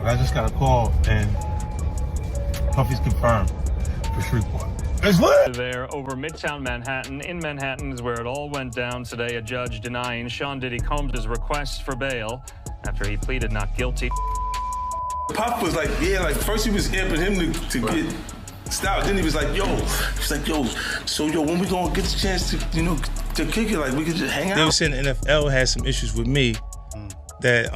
I just got a call and Puffy's confirmed for Shreveport. It's lit! There over Midtown Manhattan. In Manhattan is where it all went down today. A judge denying Sean Diddy Combs' request for bail after he pleaded not guilty. Puff was like, yeah, like first he was amping him to get stopped. Then he was like, yo, so when we gonna get the chance to, to kick it, like we could just hang out. They were saying the NFL had some issues with me that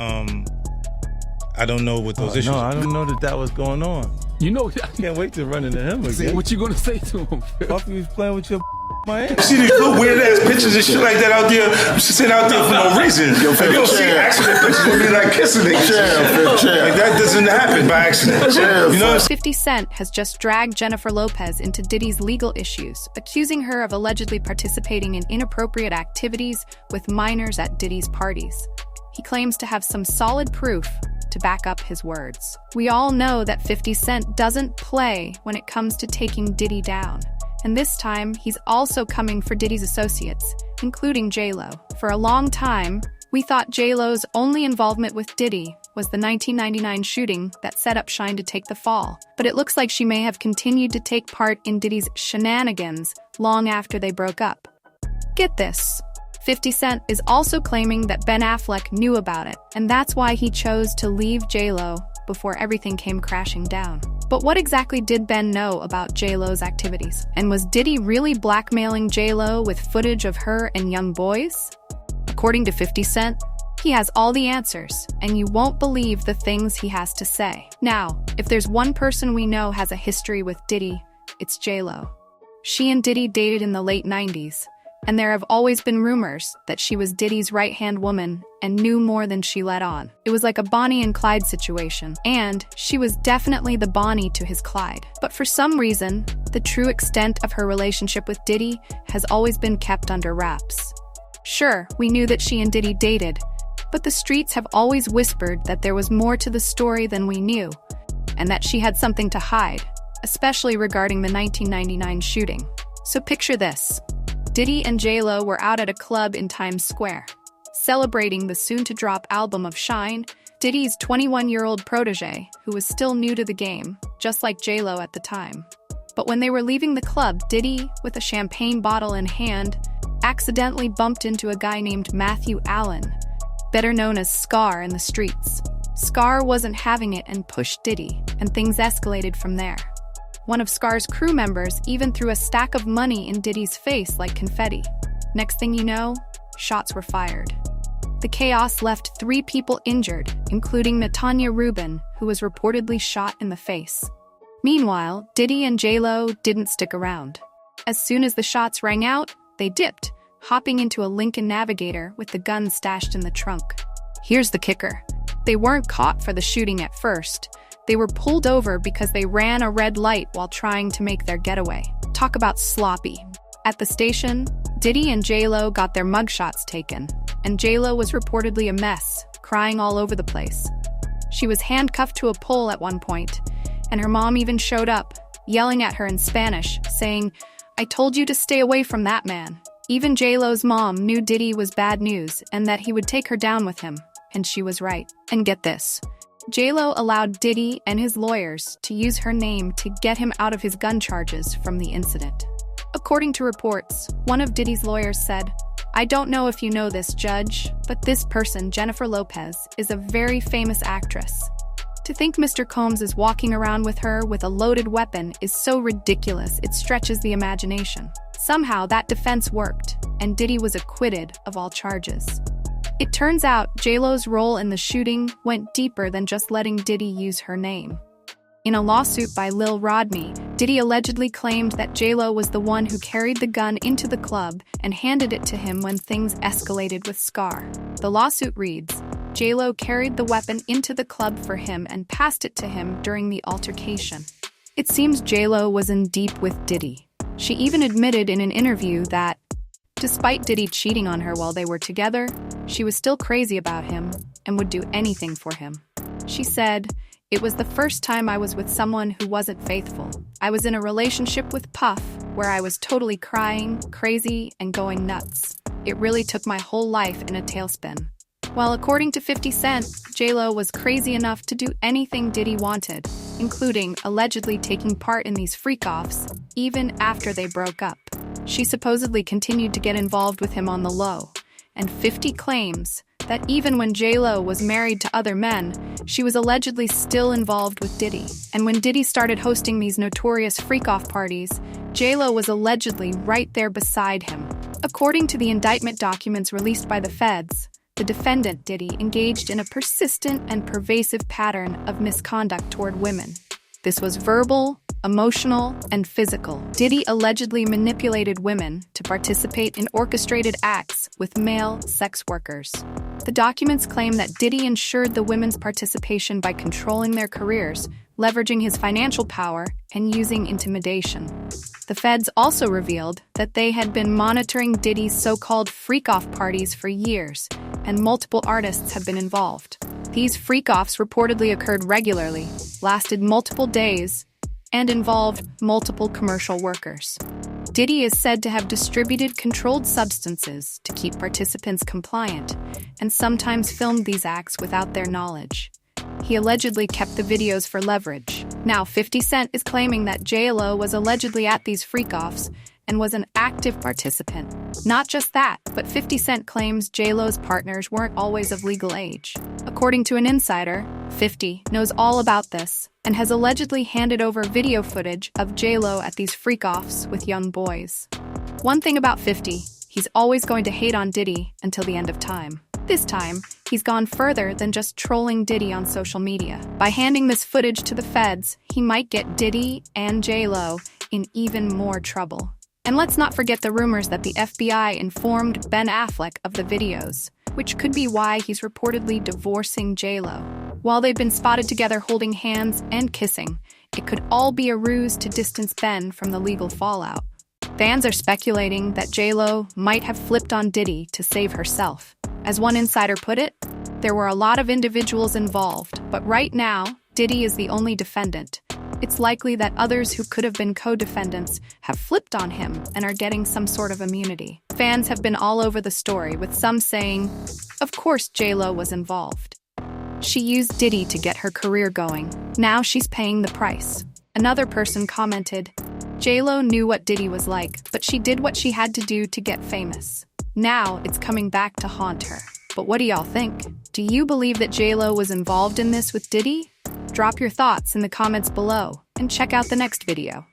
I don't know what those issues No, are. I don't know that was going on. I Can't wait to run into him again. what you gonna say to him? Puffy was playing with your man. You see these little weird ass pictures and shit like that out there, just sitting out there for no reason. Like, you don't see accident pictures with me like kissing niggas. Like that doesn't happen by accident. 50 Cent has just dragged Jennifer Lopez into Diddy's legal issues, accusing her of allegedly participating in inappropriate activities with minors at Diddy's parties. He claims to have some solid proof to back up his words. We all know that 50 Cent doesn't play when it comes to taking Diddy down. And this time, he's also coming for Diddy's associates, including J-Lo. For a long time, we thought J-Lo's only involvement with Diddy was the 1999 shooting that set up Shine to take the fall. But it looks like she may have continued to take part in Diddy's shenanigans long after they broke up. Get this. 50 Cent is also claiming that Ben Affleck knew about it, and that's why he chose to leave J-Lo before everything came crashing down. But what exactly did Ben know about J-Lo's activities? And was Diddy really blackmailing J-Lo with footage of her and young boys? According to 50 Cent, he has all the answers, and you won't believe the things he has to say. Now, if there's one person we know has a history with Diddy, it's J-Lo. She and Diddy dated in the late 90s. And there have always been rumors that she was Diddy's right-hand woman and knew more than she let on. It was like a Bonnie and Clyde situation, and she was definitely the Bonnie to his Clyde. But for some reason, the true extent of her relationship with Diddy has always been kept under wraps. Sure, we knew that she and Diddy dated, but the streets have always whispered that there was more to the story than we knew, and that she had something to hide, especially regarding the 1999 shooting. So picture this. Diddy and J-Lo were out at a club in Times Square, celebrating the soon-to-drop album of Shine, Diddy's 21-year-old protege, who was still new to the game, just like J-Lo at the time. But when they were leaving the club, Diddy, with a champagne bottle in hand, accidentally bumped into a guy named Matthew Allen, better known as Scar in the streets. Scar wasn't having it and pushed Diddy, and things escalated from there. One of Scar's crew members even threw a stack of money in Diddy's face like confetti. Next thing you know, shots were fired. The chaos left 3 people injured, including Natanya Rubin, who was reportedly shot in the face. Meanwhile, Diddy and J-Lo didn't stick around. As soon as the shots rang out, they dipped, hopping into a Lincoln Navigator with the gun stashed in the trunk. Here's the kicker. They weren't caught for the shooting at first. They were pulled over because they ran a red light while trying to make their getaway. Talk about sloppy. At the station, Diddy and J-Lo got their mugshots taken, and J-Lo was reportedly a mess, crying all over the place. She was handcuffed to a pole at one point, and her mom even showed up, yelling at her in Spanish, saying, "I told you to stay away from that man." Even J-Lo's mom knew Diddy was bad news and that he would take her down with him, and she was right. And get this. J-Lo allowed Diddy and his lawyers to use her name to get him out of his gun charges from the incident. According to reports, one of Diddy's lawyers said, "I don't know if you know this, Judge, but this person, Jennifer Lopez, is a very famous actress. To think Mr. Combs is walking around with her with a loaded weapon is so ridiculous it stretches the imagination." Somehow that defense worked, and Diddy was acquitted of all charges. It turns out J-Lo's role in the shooting went deeper than just letting Diddy use her name. In a lawsuit by Lil Rodney, Diddy allegedly claimed that J-Lo was the one who carried the gun into the club and handed it to him when things escalated with Scar. The lawsuit reads, J-Lo carried the weapon into the club for him and passed it to him during the altercation. It seems J-Lo was in deep with Diddy. She even admitted in an interview that, despite Diddy cheating on her while they were together, she was still crazy about him and would do anything for him. She said, "It was the first time I was with someone who wasn't faithful. I was in a relationship with Puff where I was totally crying, crazy, and going nuts. It really took my whole life in a tailspin." While according to 50 Cent, J.Lo was crazy enough to do anything Diddy wanted, including allegedly taking part in these freak-offs, even after they broke up. She supposedly continued to get involved with him on the low, and 50 claims that even when J.Lo was married to other men, she was allegedly still involved with Diddy. And when Diddy started hosting these notorious freak-off parties, J.Lo was allegedly right there beside him. According to the indictment documents released by the feds, the defendant, Diddy, engaged in a persistent and pervasive pattern of misconduct toward women. This was verbal, emotional, and physical. Diddy allegedly manipulated women to participate in orchestrated acts with male sex workers. The documents claim that Diddy ensured the women's participation by controlling their careers, leveraging his financial power, and using intimidation. The feds also revealed that they had been monitoring Diddy's so-called freak-off parties for years, and multiple artists have been involved. These freak-offs reportedly occurred regularly, lasted multiple days, and involved multiple commercial workers. Diddy is said to have distributed controlled substances to keep participants compliant, and sometimes filmed these acts without their knowledge. He allegedly kept the videos for leverage. Now 50 Cent is claiming that J.Lo was allegedly at these freak-offs and was an active participant. Not just that, but 50 Cent claims J.Lo's partners weren't always of legal age. According to an insider, 50 knows all about this and has allegedly handed over video footage of J.Lo at these freak-offs with young boys. One thing about 50, he's always going to hate on Diddy until the end of time. This time, he's gone further than just trolling Diddy on social media. By handing this footage to the feds, he might get Diddy and J.Lo in even more trouble. And let's not forget the rumors that the FBI informed Ben Affleck of the videos, which could be why he's reportedly divorcing J.Lo. While they've been spotted together holding hands and kissing, it could all be a ruse to distance Ben from the legal fallout. Fans are speculating that J.Lo might have flipped on Diddy to save herself. As one insider put it, there were a lot of individuals involved, but right now, Diddy is the only defendant. It's likely that others who could have been co-defendants have flipped on him and are getting some sort of immunity. Fans have been all over the story, with some saying, of course J.Lo was involved. She used Diddy to get her career going. Now she's paying the price. Another person commented, J.Lo knew what Diddy was like, but she did what she had to do to get famous. Now it's coming back to haunt her. But what do y'all think? Do you believe that J.Lo was involved in this with Diddy? Drop your thoughts in the comments below and check out the next video.